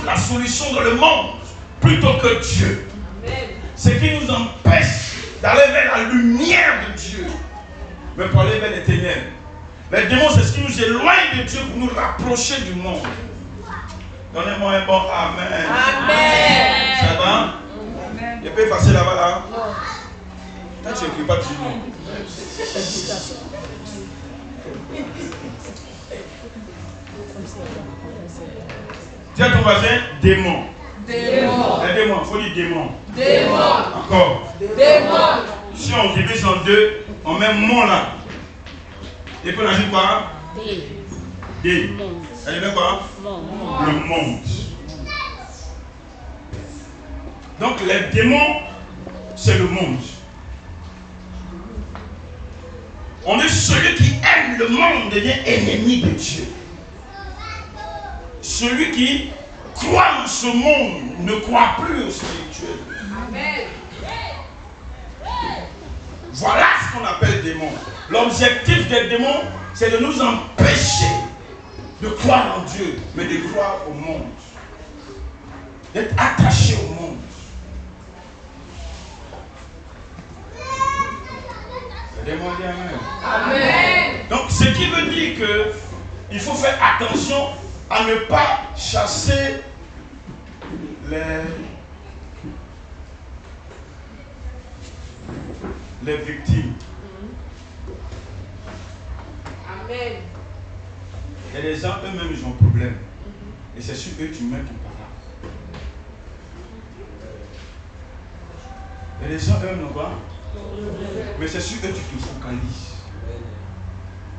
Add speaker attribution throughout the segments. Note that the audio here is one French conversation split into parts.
Speaker 1: la solution dans le monde plutôt que Dieu. Ce qui nous empêche d'aller vers la lumière de Dieu, mais pour aller vers les ténèbres. Les démons, c'est ce qui nous éloigne de Dieu pour nous rapprocher du monde. Donnez-moi un bon Amen.
Speaker 2: Amen.
Speaker 1: Ça va? Il peut passer là-bas là. Quand tu n'écris pas, tu dis non. Dis à ton voisin, démon.
Speaker 2: Démon.
Speaker 1: Aidez-moi, il faut dire démon.
Speaker 2: Démon.
Speaker 1: Encore.
Speaker 2: Démon.
Speaker 1: Si on divise en deux, on met mon là. Et puis on ajoute quoi? D. Elle met quoi? Le monde. Donc les démons, c'est le monde. On dit celui qui aime le monde devient ennemi de Dieu. Celui qui croit en ce monde ne croit plus au spirituel.
Speaker 2: Amen.
Speaker 1: Voilà ce qu'on appelle démon. L'objectif des démons, c'est de nous empêcher de croire en Dieu, mais de croire au monde. D'être attachés au monde. Les démons disent Amen.
Speaker 2: Amen.
Speaker 1: Donc, ce qui veut dire qu'il faut faire attention à ne pas chasser les victimes.
Speaker 2: Amen.
Speaker 1: Il y a des gens, eux-mêmes, ils ont un problème. Et c'est sur eux que tu mets ton parole. Il y a des gens, eux-mêmes, non quoi? Mais c'est sur eux que tu te focalises.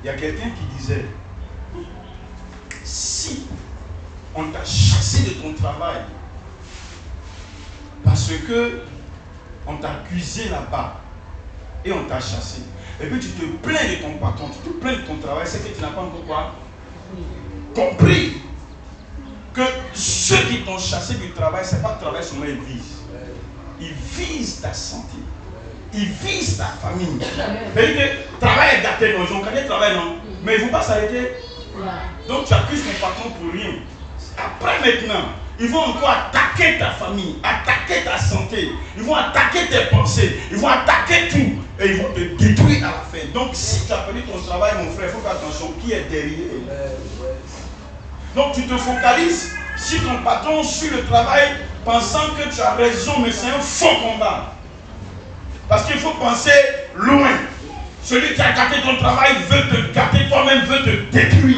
Speaker 1: Il y a quelqu'un qui disait, si on t'a chassé de ton travail parce que on t'a accusé là-bas et on t'a chassé, et puis tu te plains de ton patron, tu te plains de ton travail, c'est que tu n'as pas encore quoi? Compris que ceux qui t'ont chassé du travail, ce n'est pas le travail seulement ils visent. Ils visent ta santé. Ils visent ta famille. C'est-à-dire que le travail est gâté, non, ils ont gagné le travail, non. Mais ils ne vont pas s'arrêter. Donc tu accuses ton patron pour rien. Après maintenant, ils vont encore attaquer ta famille, attaquer ta santé. Ils vont attaquer tes pensées. Ils vont attaquer tout. Et ils vont te détruire à la fin. Donc si tu as perdu ton travail, mon frère, il faut faire attention. Qui est derrière? Donc tu te focalises sur ton patron, sur le travail, pensant que tu as raison, mais c'est un faux combat. Parce qu'il faut penser loin. Celui qui a gâté ton travail veut te gâter, toi-même veut te détruire.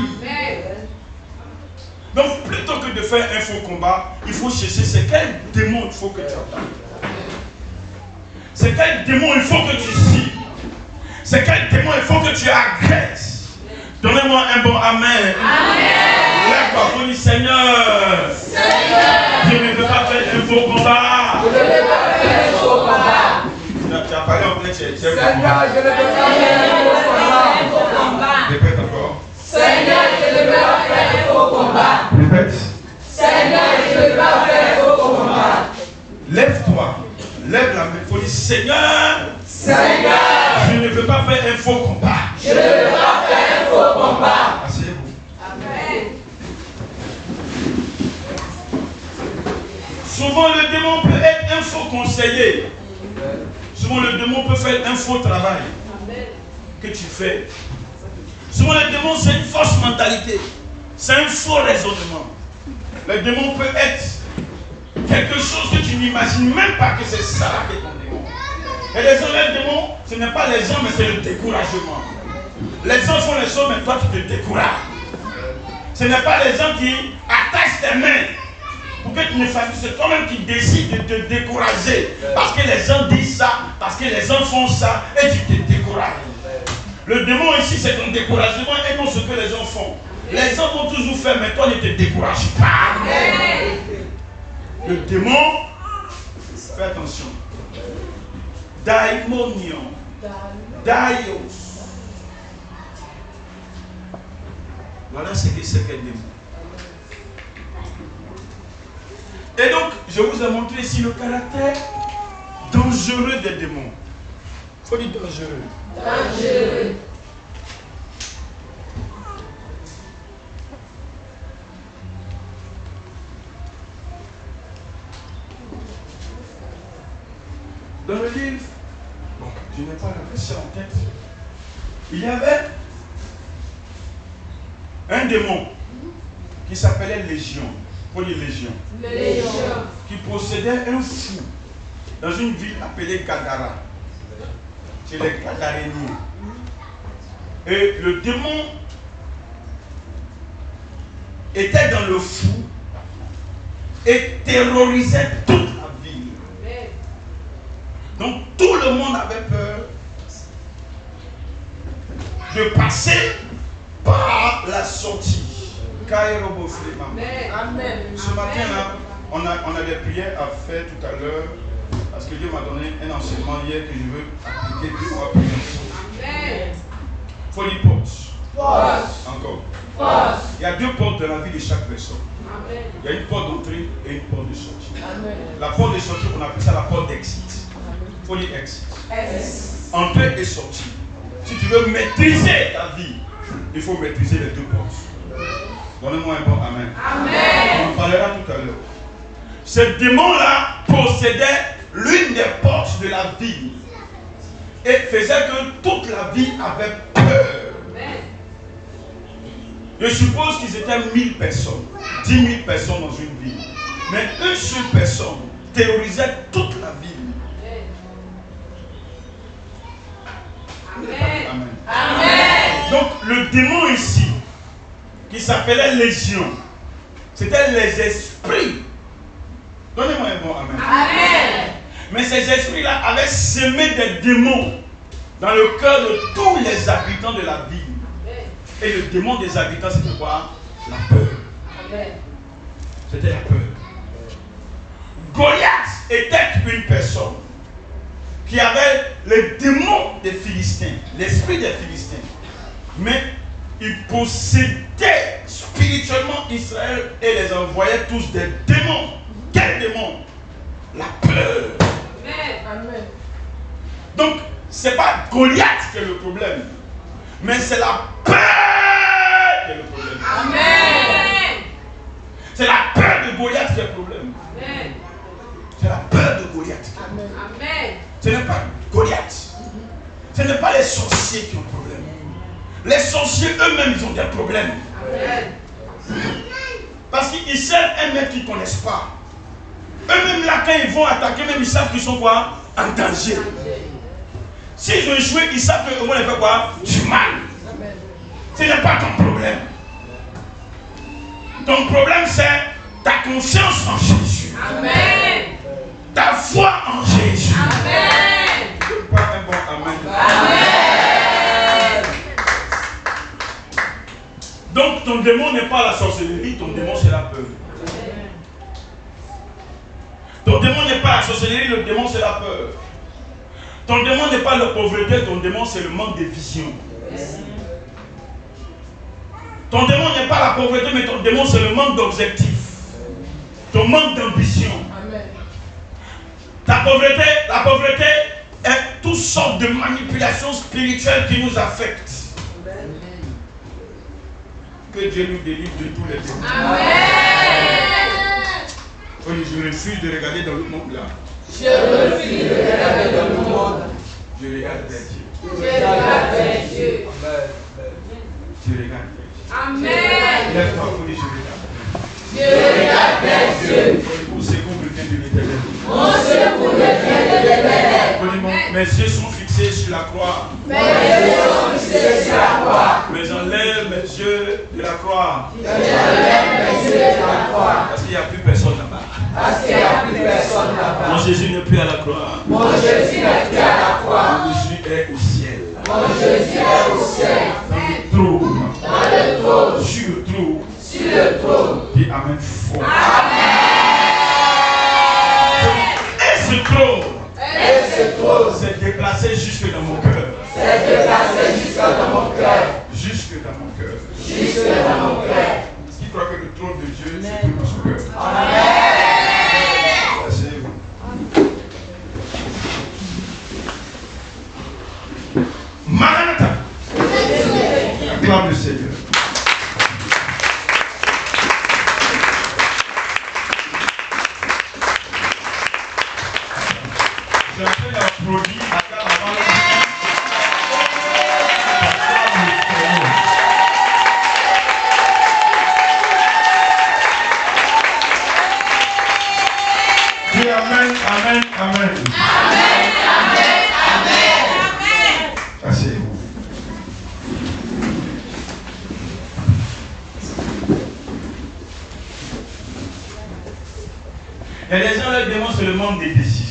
Speaker 1: Donc plutôt que de faire un faux combat, il faut chercher c'est quel démon il faut que tu attaques. C'est quel démon il faut que tu cibles. C'est quel démon il faut que tu agresses. Donnez-moi un bon Amen.
Speaker 2: Amen.
Speaker 1: Lève-toi pour dire Seigneur. Je ne veux pas faire un faux combat.
Speaker 2: Je ne veux pas faire un faux combat.
Speaker 1: Tu as parlé en plein,
Speaker 2: Seigneur, je ne veux pas faire un faux combat.
Speaker 1: Répète encore.
Speaker 2: Seigneur, je ne veux pas faire un faux combat.
Speaker 1: Répète.
Speaker 2: Seigneur, je ne veux pas faire un faux combat.
Speaker 1: Lève-toi. Lève la main. Il faut dire Seigneur.
Speaker 2: Seigneur,
Speaker 1: Je ne veux pas faire un faux combat.
Speaker 2: je ne veux pas faire un faux combat.
Speaker 1: Asseyez-vous.
Speaker 2: Amen.
Speaker 1: Souvent le démon peut être un faux conseiller. Souvent le démon peut faire un faux travail que tu fais. Souvent le démon c'est une fausse mentalité. C'est un faux raisonnement. Le démon peut être quelque chose que tu n'imagines même pas que c'est ça qui est ton démon. Et les gens, les démons, ce n'est pas les gens mais c'est le découragement. Les gens font les choses mais toi tu te décourages. Ce n'est pas les gens qui attachent tes mains pour que tu ne fasses, c'est toi-même qui décides de te décourager. Parce que les gens disent ça, parce que les gens font ça, et tu te décourages. Le démon ici, c'est ton découragement et non ce que les gens font. Les gens vont toujours faire, mais toi ne te décourage pas. Le démon, fais attention. Daimonion. Daios. Voilà ce que c'est qu'un démon. Et donc, je vous ai montré ici le caractère dangereux des démons. Il faut dire dangereux.
Speaker 2: Dangereux.
Speaker 1: dans le livre, bon, je n'ai pas la verset en tête, il y avait un démon qui s'appelait Légion. Pour dire Légion.
Speaker 2: Légion.
Speaker 1: Qui possédait un fou dans une ville appelée Gadara. C'est les Gadaréniens. Et le démon était dans le fou et terrorisait toute la ville. Donc tout le monde avait peur de passer par la sortie.
Speaker 2: Amen.
Speaker 1: Ce matin-là, on a des prières à faire tout à l'heure parce que Dieu m'a donné un enseignement hier que je veux appliquer puis on va prier ensemble.
Speaker 2: Amen.
Speaker 1: Folie porte.
Speaker 2: Force.
Speaker 1: Encore.
Speaker 2: Force.
Speaker 1: Il y a deux portes dans la vie de chaque personne.
Speaker 2: Amen.
Speaker 1: Il y a une porte d'entrée et une porte de sortie.
Speaker 2: Amen.
Speaker 1: La porte de sortie, on appelle ça la porte d'exit. Folie exit.
Speaker 2: S.
Speaker 1: Entrée et sortie. Si tu veux maîtriser ta vie, il faut maîtriser les deux portes. Donnez-moi un bon amen.
Speaker 2: Amen.
Speaker 1: On en parlera tout à l'heure. Ce démon-là possédait l'une des portes de la ville et faisait que toute la ville avait peur.
Speaker 2: Amen.
Speaker 1: Je suppose qu'ils étaient 1000 personnes, 10 000 personnes dans une ville. Mais une seule personne terrorisait toute la ville.
Speaker 2: Amen.
Speaker 1: Amen.
Speaker 2: Amen.
Speaker 1: Donc le démon ici, qui s'appelait Légion, c'était les esprits. Donnez-moi un bon amen.
Speaker 2: Amen.
Speaker 1: Mais ces esprits-là avaient semé des démons dans le cœur de tous les habitants de la ville. Et le démon des habitants, c'était quoi? La peur.
Speaker 2: Amen.
Speaker 1: C'était la peur. Goliath était une personne qui avait le démon des Philistins, l'esprit des Philistins. Mais il possédait spirituellement Israël et les envoyait tous des démons. Quel démon? La peur.
Speaker 2: Amen.
Speaker 1: Donc, ce n'est pas Goliath qui est le problème, mais c'est la peur qui est le problème.
Speaker 2: Amen.
Speaker 1: C'est la peur de Goliath qui est le problème.
Speaker 2: Amen.
Speaker 1: C'est la peur de Goliath.
Speaker 2: Amen.
Speaker 1: Ce n'est pas Goliath. Ce n'est pas les sorciers qui ont le problème. Les sorciers eux-mêmes, ils ont des problèmes.
Speaker 2: Amen.
Speaker 1: Parce qu'ils servent un mec qu'ils ne connaissent pas. Eux-mêmes là, quand ils vont attaquer, même ils savent qu'ils sont quoi? En danger. S'ils ont échoué, ils savent qu'ils vont les faire quoi? Du mal. Ce n'est pas ton problème. Ton problème, c'est ta confiance en Jésus.
Speaker 2: Amen.
Speaker 1: Ta foi en Jésus.
Speaker 2: Amen.
Speaker 1: Pas un bon amen.
Speaker 2: Amen.
Speaker 1: Donc ton démon n'est pas la sorcellerie, ton démon c'est la peur. Ton démon n'est pas la sorcellerie, le démon c'est la peur. Ton démon n'est pas la pauvreté, ton démon c'est le manque de vision. Ton démon n'est pas la pauvreté, mais ton démon c'est le manque d'objectif. Ton manque d'ambition. La pauvreté est toutes sortes de manipulations spirituelles qui nous affectent. Que Dieu nous délivre de tous les démons.
Speaker 2: Amen.
Speaker 1: Je refuse de regarder dans le monde là.
Speaker 2: Je refuse de regarder dans le monde.
Speaker 1: Je regarde vers Dieu.
Speaker 2: Je regarde vers Dieu.
Speaker 1: Je regarde vers Dieu.
Speaker 2: Amen.
Speaker 1: Lève-toi pour dire je regarde.
Speaker 2: Je regarde vers Dieu.
Speaker 1: Mon secours me vient de l'Éternel.
Speaker 2: Mon secours me vient de l'Éternel.
Speaker 1: Mes yeux sont fixés sur la croix.
Speaker 2: Mes yeux sont fixés sur la croix.
Speaker 1: Mais j'enlève mes yeux de la croix.
Speaker 2: J'enlève mes yeux de la croix.
Speaker 1: Parce qu'il n'y a plus personne là-bas.
Speaker 2: Parce qu'il n'y a plus personne là-bas.
Speaker 1: Mon Jésus n'est plus à la croix.
Speaker 2: Mon Jésus n'est plus à la croix.
Speaker 1: Mon Jésus est au ciel.
Speaker 2: Mon Jésus est au ciel.
Speaker 1: Dans le trône.
Speaker 2: Dans le trône.
Speaker 1: Sur le trône.
Speaker 2: Sur le trône.
Speaker 1: Dis amen fort.
Speaker 2: Amen.
Speaker 1: Et ce trône
Speaker 2: Et ce trône
Speaker 1: s'est déplacé jusque dans mon cœur.
Speaker 2: s'est déplacé jusque dans mon cœur.
Speaker 1: Jusque dans mon cœur.
Speaker 2: Jusque dans mon cœur.
Speaker 1: Qui croit que le trône de Dieu, c'est tout dans son cœur.
Speaker 2: Amen.
Speaker 1: Asseyez-vous. Maranatha. Acclame le Seigneur. Je suis en train applaudis Agar avant le dis Amen, Amen, Amen.
Speaker 2: Amen, Amen, Amen.
Speaker 1: Asseyez-vous. Il y a des gens, leur demandent, c'est le manque de décision.